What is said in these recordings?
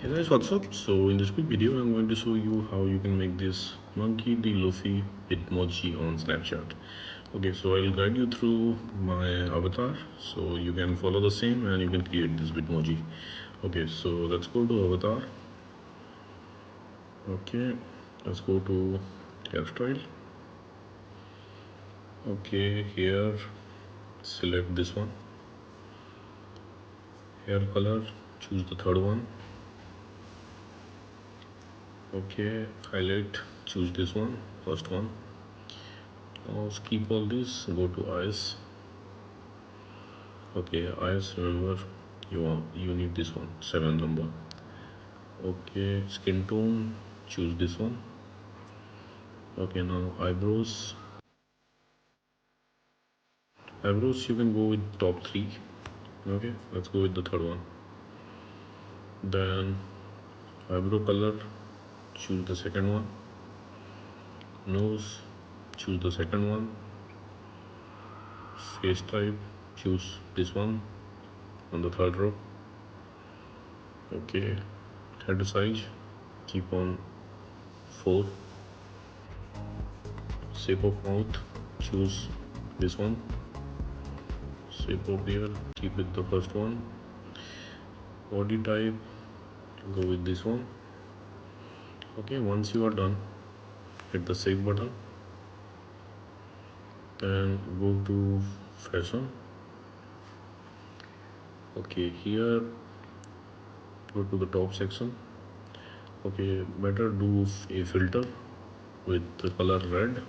Hey guys, what's up? So in this quick video, I'm going to show you how you can make this monkey the Luffy bitmoji on Snapchat. Okay, so I'll guide you through my avatar so you can follow the same and you can create this bitmoji. Okay, so let's go to avatar. Okay, let's go to hairstyle. Okay, here select this one. Hair color, choose the third one. Okay, highlight, choose this one, first one. Now skip all this, go to eyes. Okay, eyes, remember you need this one, 7 number. Okay, skin tone, choose this one. Okay, now eyebrows you can go with top 3. Okay, let's go with the third one. Then eyebrow color, choose the second one. Nose, choose the second one. Face type, choose this one on the third row. Okay, head size, keep on 4. Shape of mouth, choose this one. Shape of ear, keep with the first one. Body type, go with this one. Okay, once you are done, hit the save button and go to fashion. Okay, here go to the top section. Okay, better do a filter with the color red.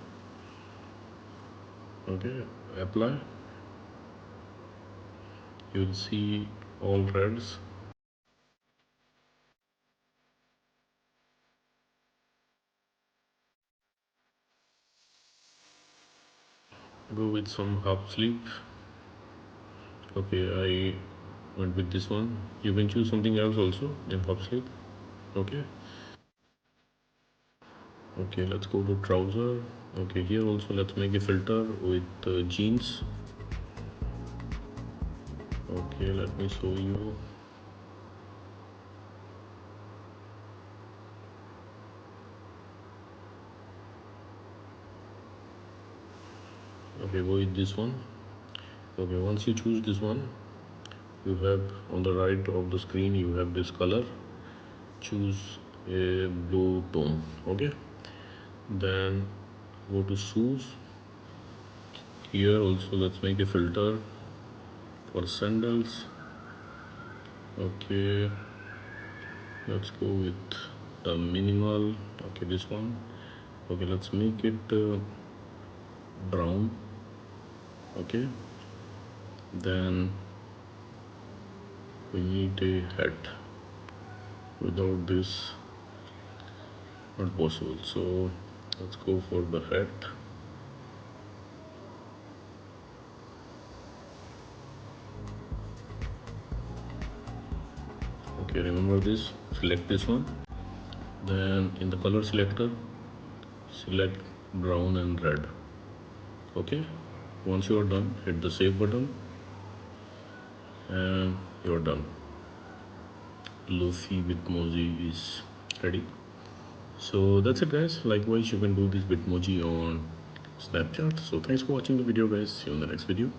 Okay, apply. You'll see all reds. Go with some half sleeve. Okay, I went with this one. You can choose something else also in half sleeve. Okay, okay, let's go to trouser. Okay, here also let's make a filter with jeans. Okay, let me show you. Okay, go with this one. Okay, once you choose this one, you have on the right of the screen you have this color. Choose a blue tone. Okay, then go to shoes. Here also let's make a filter for sandals. Okay, let's go with the minimal. Okay, this one. Okay, let's make it brown. Okay, then we need a hat. Without this not possible, so let's go for the hat. Okay, remember this, select this one, then in the color selector select brown and red. Okay, once you are done, hit the save button and you're done. Luffy bitmoji is ready. So that's it guys. Likewise you can do this bitmoji on Snapchat. So thanks for watching the video guys. See you in the next video.